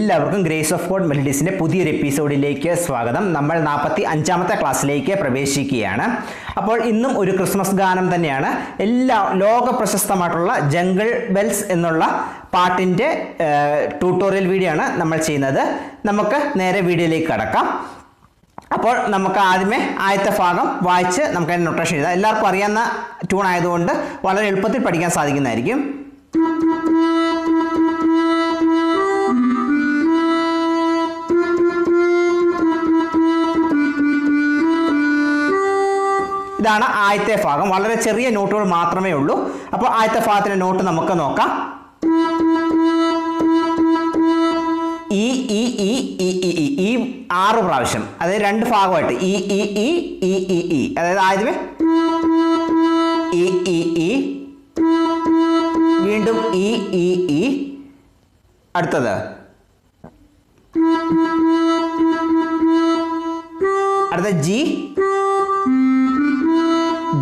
എല്ലാവർക്കും grace of God മെലഡീസിൻ്റെ പുതിയൊരു എപ്പിസോഡിലേക്ക് സ്വാഗതം. നമ്മൾ 45-ാമത്തെ ക്ലാസ്സിലേക്ക് പ്രവേശിക്കുകയാണ്. അപ്പോൾ ഇന്നും ഒരു ക്രിസ്മസ് ഗാനം തന്നെയാണ്. ലോക പ്രശസ്തമായിട്ടുള്ള ജംഗിൾ ബെൽസ് എന്നുള്ള പാട്ടിൻ്റെ ട്യൂട്ടോറിയൽ വീഡിയോ ആണ് നമ്മൾ ചെയ്യുന്നത്. നമുക്ക് നേരെ വീഡിയോയിലേക്ക് കടക്കാം. അപ്പോൾ നമുക്ക് ആദ്യമേ ആദ്യത്തെ ഭാഗം വായിച്ച് നമുക്ക് നൊട്ടേഷൻ എഴുതാം. എല്ലാവർക്കും അറിയാവുന്ന ട്യൂൺ ആയതുകൊണ്ട് വളരെ എളുപ്പത്തിൽ പഠിക്കാൻ സാധിക്കുന്നതായിരിക്കും. ഇതാണ് ആദ്യത്തെ ഭാഗം. വളരെ ചെറിയ നോട്ടുകൾ മാത്രമേ ഉള്ളൂ. അപ്പോൾ ആദ്യത്തെ ഭാഗത്തിൻ്റെ നോട്ട് നമുക്ക് നോക്കാം. ഈ ഈ ഈ ഈ ഈ ഈ ഈ 6 പ്രാവശ്യം, അതായത് 2 ഭാഗമായിട്ട് ഈ ഈ ഈ ഈ ഈ ഈ, അതായത് ആദ്യമേ ഈ ഈ ഈ, വീണ്ടും ഈ ഈ ഈ, അടുത്തത് G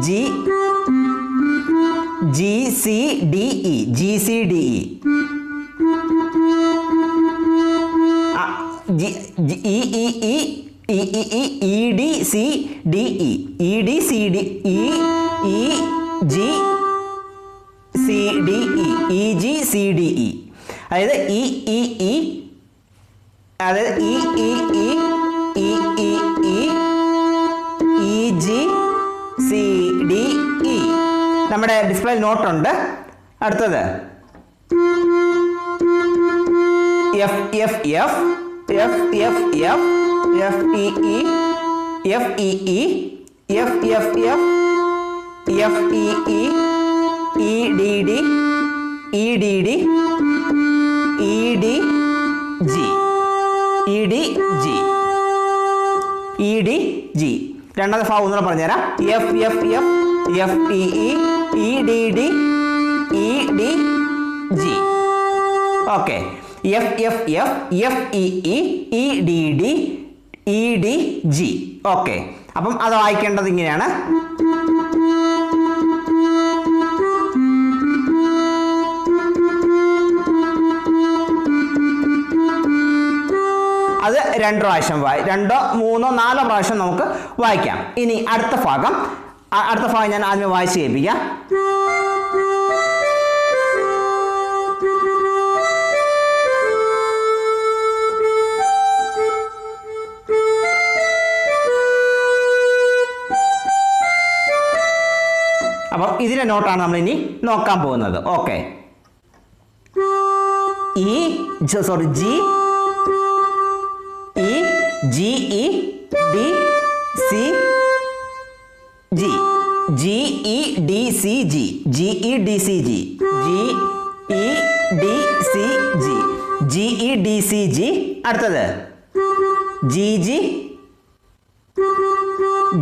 G G C D E, G C D E, E E E E E E, E D C D E, E D C D E, E G C D E, E G C D E, അതായത് E E E, അതായത് E E E E E E, E G C D E. നമ്മുടെ ഡിസ്പ്ലേയിൽ നോട്ടുണ്ട്. അടുത്തത് F F F F F F F E E F E E F F F F E E, E D D E D D E D G, E D G, E D G. രണ്ടാമത്തെ ഭാഗം ഒന്നുകൂടെ പറഞ്ഞുതരാം. F F F F E E E D D E D G. Okay, F F F F E E E D D E D G. Okay, അപ്പം അത് വായിക്കേണ്ടത് ഇങ്ങനെയാണ്. അത് 2 പ്രാവശ്യം 2, 3, 4 പ്രാവശ്യം നമുക്ക് വായിക്കാം. ഇനി അടുത്ത ഭാഗം ഞാൻ ആദ്യം വായിച്ച് കേൾപ്പിക്കാം. അപ്പം ഇതിലെ നോട്ടാണ് നമ്മൾ ഇനി നോക്കാൻ പോകുന്നത്. Okay, G E G E D C G, G E D C G, G E D C G, G E D C G, G E D C G. അടുത്തത് ജി ജി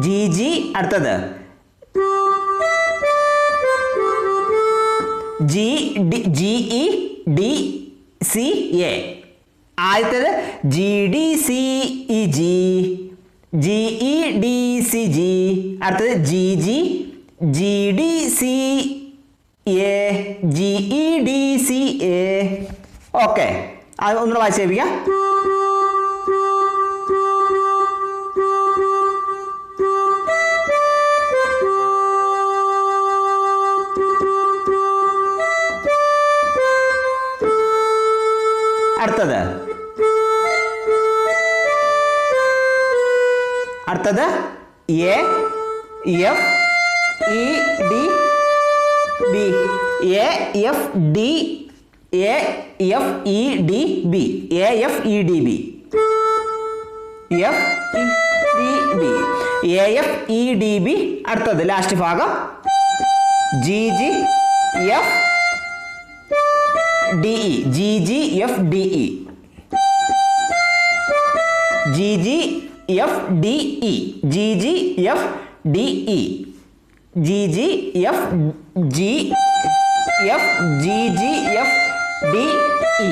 ജി ജി, അടുത്തത് G G E D C A, ആദ്യത്തേത് G D C E G, G E D C G, അടുത്തത് G G G D C A, G E D C A. Okay, അത് ഒന്നുകൂടെ വായിച്ച് കേൾപ്പിക്കാം. അടുത്തത് A F E D B, A F D, A F E D B, A F E D B, F E D B, A F E D B. അടുത്തത് last ഭാഗം G G F D E, G G F D E, G G F D E, G G F D E, G G F G F G G F D E.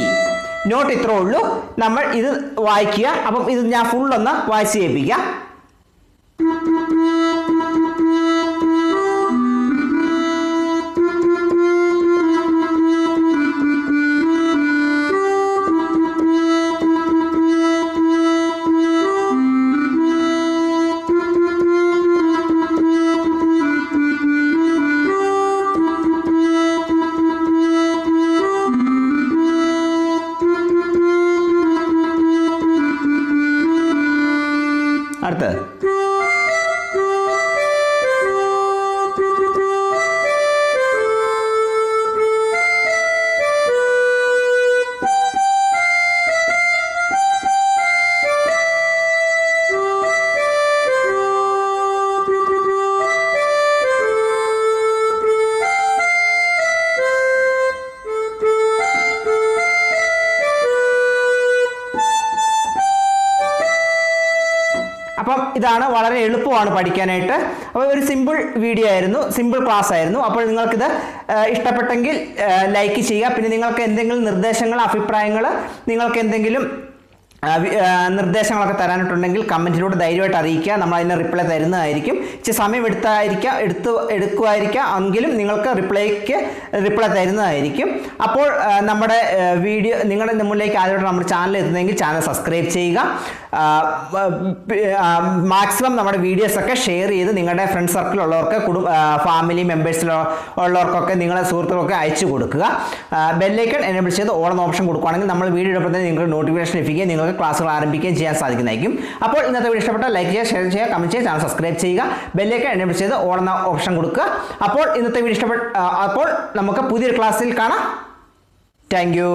Note ഇത്രേ ഉള്ളൂ. നമ്മൾ ഇത് വായിക്കുക. അപ്പം ഇത് ഞാൻ ഫുള്ളൊന്ന് വായിച്ച് കേൾപ്പിക്കാം. അടുത്ത് അപ്പം ഇതാണ് വളരെ എളുപ്പമാണ് പഠിക്കാനായിട്ട്. അപ്പോൾ ഒരു സിമ്പിൾ വീഡിയോ ആയിരുന്നു, സിമ്പിൾ ക്ലാസ് ആയിരുന്നു. അപ്പോൾ നിങ്ങൾക്കിത് ഇഷ്ടപ്പെട്ടെങ്കിൽ ലൈക്ക് ചെയ്യുക. പിന്നെ നിങ്ങൾക്ക് എന്തെങ്കിലും നിർദ്ദേശങ്ങൾ, അഭിപ്രായങ്ങൾ, നിങ്ങൾക്ക് എന്തെങ്കിലും നിർദ്ദേശങ്ങളൊക്കെ തരാനിട്ടുണ്ടെങ്കിൽ കമൻറ്റിലൂടെ ധൈര്യമായിട്ട് അറിയിക്കുക. നമ്മൾ അതിന് റിപ്ലൈ തരുന്നതായിരിക്കും. ഇച്ചിരി സമയം എടുക്കുമായിരിക്കാം എങ്കിലും നിങ്ങൾക്ക് റിപ്ലൈ തരുന്നതായിരിക്കും. അപ്പോൾ നമ്മുടെ വീഡിയോ നിങ്ങളുടെ മുന്നിലേക്ക് ആദ്യമായിട്ട് നമ്മുടെ ചാനൽ എത്തുന്നതെങ്കിൽ ചാനൽ സബ്സ്ക്രൈബ് ചെയ്യുക. മാക്സിമം നമ്മുടെ വീഡിയോസൊക്കെ ഷെയർ ചെയ്ത് നിങ്ങളുടെ ഫ്രണ്ട് സർക്കിളുള്ളവർക്ക്, ഫാമിലി മെമ്പേഴ്സിലുള്ളവർക്കൊക്കെ, നിങ്ങളുടെ സുഹൃത്തുക്കൾക്കൊക്കെ അയച്ചു കൊടുക്കുക. ബെല്ലൈക്കൺ എനേബിൾ ചെയ്ത് ഓൾ എന്ന ഓപ്ഷൻ കൊടുക്കുകയാണെങ്കിൽ നമ്മൾ വീഡിയോ ഇടുമ്പോൾ തന്നെ നിങ്ങൾക്ക് നോട്ടിഫിക്കേഷൻ ലഭിക്കുകയും നിങ്ങൾക്ക് ക്ലാസ്സുകൾ ആരംഭിക്കുകയും ചെയ്യാൻ സാധിക്കുന്നതായിരിക്കും. അപ്പോൾ ഇന്നത്തെ വീഡിയോ ഇഷ്ടപ്പെട്ടാൽ ലൈക്ക് ചെയ്യുക, ഷെയർ ചെയ്യുക, കമൻറ്റ് ചെയ്യുക, ചാനൽ സബ്സ്ക്രൈബ് ചെയ്യുക, ബെല്ലൈക്കൺ എനേബിൾ ചെയ്ത് ഓൾ എന്ന ഓപ്ഷൻ കൊടുക്കുക. അപ്പോൾ ഇന്നത്തെ വീഡിയോ അപ്പോൾ നമുക്ക് പുതിയൊരു ക്ലാസ്സിൽ കാണാം. Thank you.